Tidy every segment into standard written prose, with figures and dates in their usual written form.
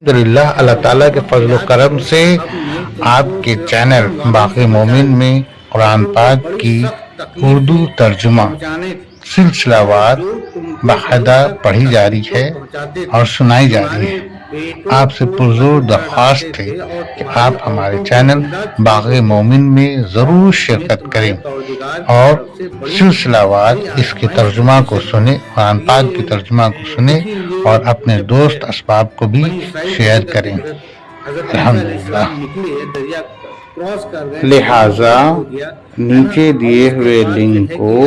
الحمدللہ اللہ تعالیٰ کے فضل و کرم سے آپ کے چینل باقی مومن میں قرآن پاک کی اردو ترجمہ سلسلہ وار باقاعدہ پڑھی جا رہی ہے اور سنائی جا رہی ہے۔ آپ سے پرزور درخواست ہے کہ آپ ہمارے چینل باقی مومن میں ضرور شرکت کریں اور سلسلہ وار اس کے ترجمہ کو سنیں، قرآن پاک کی ترجمہ کو سنیں اور اپنے دوست اسباب کو بھی شیئر کریں۔ الحمدللہ۔ لہٰذا نیچے دیے ہوئے لنک کو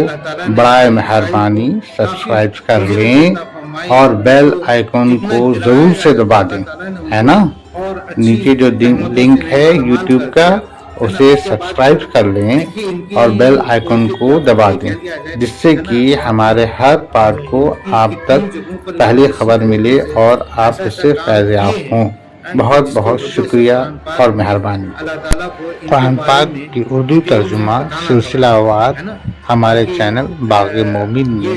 برائے مہربانی سبسکرائب کر لیں اور بیل آئیکن کو ضرور سے دبا دیں، ہے نا؟ نیچے جو لنک ہے یوٹیوب کا اسے سبسکرائب کر لیں اور بیل آئیکن کو دبا دیں، جس سے کہ ہمارے ہر پارٹ کو آپ تک پہلی خبر ملے اور آپ اس سے فیض یافت ہوں۔ بہت بہت شکریہ اور مہربانی۔ قرآن پاک کی اردو ترجمہ سلسلہ وار ہمارے چینل باغ مومن میں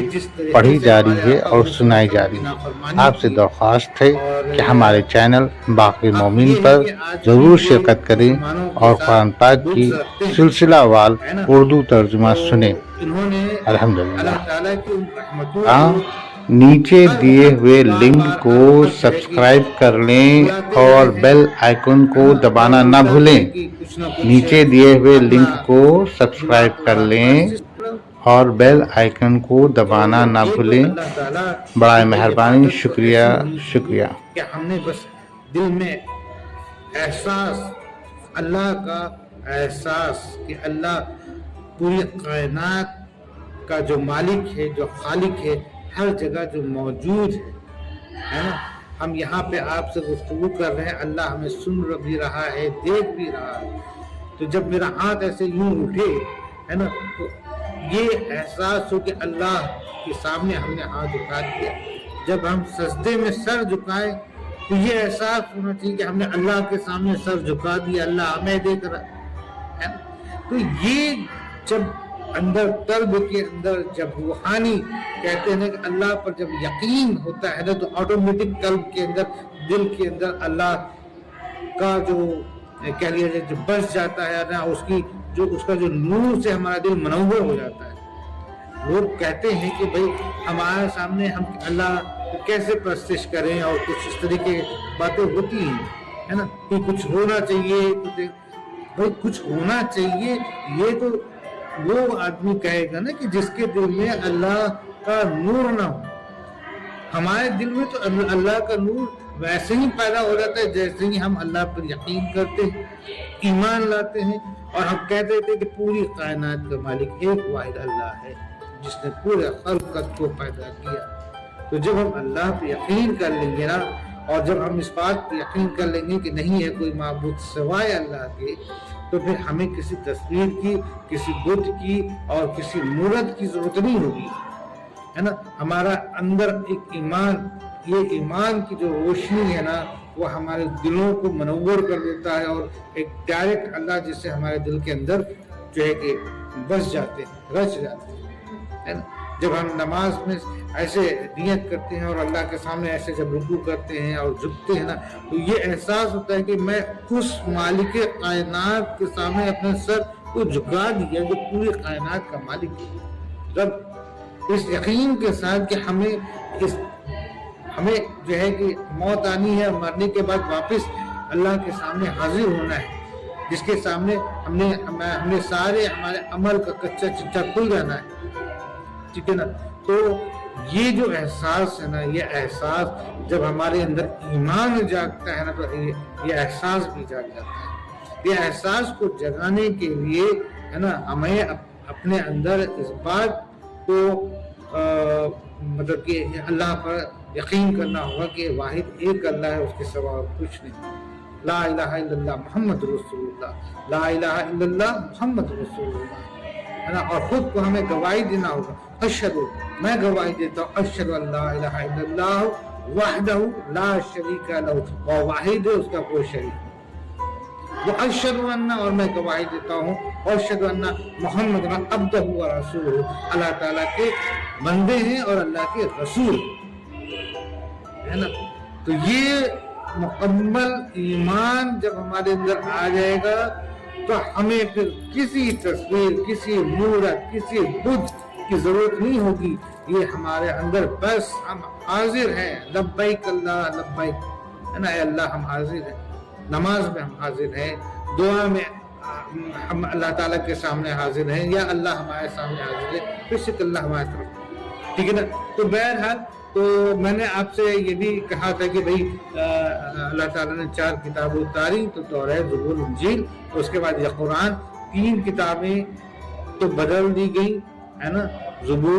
پڑھی جا رہی ہے اور سنائی جا رہی ہے۔ آپ سے درخواست ہے کہ ہمارے چینل باغ مومن پر ضرور شرکت کریں اور قرآن پاک کی سلسلہ وار اردو ترجمہ سنیں۔ الحمدللہ۔ نیچے دیے ہوئے لنک کو سبسکرائب کر لیں اور بیل آئیکن کو دبانا نہ بھولیں۔ نیچے دیے ہوئے لنک کو سبسکرائب کر لیں اور بیل آئیکن کو دبانا نہ بھولیں۔ برائے مہربانی شکریہ شکریہ۔ کہ ہم نے بس دل میں احساس، اللہ کا احساس کہ اللہ پوری کائنات کا جو مالک ہے، جو خالق ہے، ہر جگہ جو موجود ہے نا۔ ہم یہاں پہ آپ سے گفتگو کر رہے ہیں، اللہ ہمیں سن بھی رہا ہے، دیکھ بھی رہا ہے۔ تو جب میرا ہاتھ ایسے یوں اٹھے ہے نا، تو یہ احساس ہو کہ اللہ کے سامنے ہم نے ہاتھ اٹھا دیا۔ جب ہم سجدے میں سر جھکائیں تو یہ احساس ہونا چاہیے کہ ہم نے اللہ کے سامنے سر جھکا دیا، اللہ ہمیں دیکھ رہا ہے نا۔ تو یہ جب اندر قلب کے اندر جب روحانی کہتے ہیں کہ اللہ پر جب یقین ہوتا ہے نا، تو آٹومیٹک قلب کے اندر، دل کے اندر اللہ کا جو کہہ لیا جائے جو بس جاتا ہے نا، اس کا جو نور سے ہمارا دل منور ہو جاتا ہے۔ لوگ کہتے ہیں کہ بھئی ہمارے سامنے ہم اللہ کیسے پرستش کریں، اور کچھ اس طرح کی باتیں ہوتی ہیں ہے نا، کہ کچھ ہونا چاہیے، بھئی کچھ ہونا چاہیے، یہ تو وہ آدمی کہے گا نا کہ جس کے دل میں اللہ کا نور نہ ہو۔ ہمارے دل میں تو اللہ کا نور ویسے ہی پیدا ہو جاتا ہے جیسے ہی ہم اللہ پر یقین کرتے ہیں، ایمان لاتے ہیں، اور ہم کہتے ہیں کہ پوری کائنات کا مالک ایک واحد اللہ ہے جس نے پورے خلقت کو پیدا کیا۔ تو جب ہم اللہ پہ یقین کر لیں گے نا، اور جب ہم اس بات پہ یقین کر لیں گے کہ نہیں ہے کوئی معبود سوائے اللہ کے، تو پھر ہمیں کسی تصویر کی، کسی بت کی اور کسی مورت کی ضرورت نہیں ہوگی، ہے نا۔ ہمارا اندر ایک ایمان، یہ ایمان کی جو روشنی ہے نا، وہ ہمارے دلوں کو منور کر دیتا ہے، اور ایک ڈائریکٹ اللہ جس سے ہمارے دل کے اندر جو ہے کہ بس جاتے ہیں، رچ جاتے ہیں، ہے نا۔ جب ہم نماز میں ایسے نیت کرتے ہیں اور اللہ کے سامنے ایسے جب رکوع کرتے ہیں اور جھکتے ہیں نا، تو یہ احساس ہوتا ہے کہ میں اس مالک کائنات کے سامنے اپنے سر کو جھکا دیا جو پوری کائنات کا مالک ہے۔ جب اس یقین کے ساتھ کہ ہمیں جو ہے کہ موت آنی ہے، مرنے کے بعد واپس اللہ کے سامنے حاضر ہونا ہے، جس کے سامنے ہم نے سارے ہمارے عمل کا کچا چٹا کھل جانا ہے، ٹھیک ہے نا۔ تو یہ جو احساس ہے نا، یہ احساس جب ہمارے اندر ایمان جاگتا ہے نا، تو یہ احساس بھی جاگ جاتا ہے۔ یہ احساس کو جگانے کے لیے ہے نا، ہمیں اپنے اندر اس بات کو مطلب کہ اللہ پر یقین کرنا ہوگا کہ واحد ایک اللہ ہے، اس کے سوا اور کچھ نہیں۔ لا الہ الا اللہ محمد رسول اللہ، لا الہ الا اللہ محمد رسول اللہ، ہے نا۔ اور خود کو ہمیں گواہی دینا ہوگا، اشہد، میں گواہی دیتا ہوں، اشہد ان لا الہ الا اللہ وحدہ لا شریک لہ، اور واحد ہے، اس کا کوئی شریک نہیں۔ وہ اشہد ان، اور میں گواہی دیتا ہوں، اشہد ان محمد عبدہ و رسولہ، اللہ تعالیٰ کے بندے ہیں اور اللہ کے رسول ہے نا۔ تو یہ مکمل ایمان جب ہمارے اندر آ جائے گا تو ہمیں پھر کسی تصویر، کسی مورت، کسی بت کی ضرورت نہیں ہوگی. یہ ہمارے اندر بس ہم حاضر ہیں. لبیک اللہ لبیک، ہے نا، اے اللہ ہم حاضر ہیں. نماز میں ہم حاضر ہیں، دعا میں ہم اللہ تعالیٰ کے سامنے حاضر ہیں، یا اللہ ہمارے سامنے حاضر ہے، بے شک اللہ ہمارے طرف. ٹھیک ہے نا. تو بہرحال تو میں نے آپ سے یہ بھی کہا تھا کہ بھائی اللہ تعالیٰ نے 4 کتابیں اتاری، تو توریت، زبور، انجیل، اس کے بعد یہ قرآن. 3 کتابیں تو بدل دی گئی، ہے نا. زبور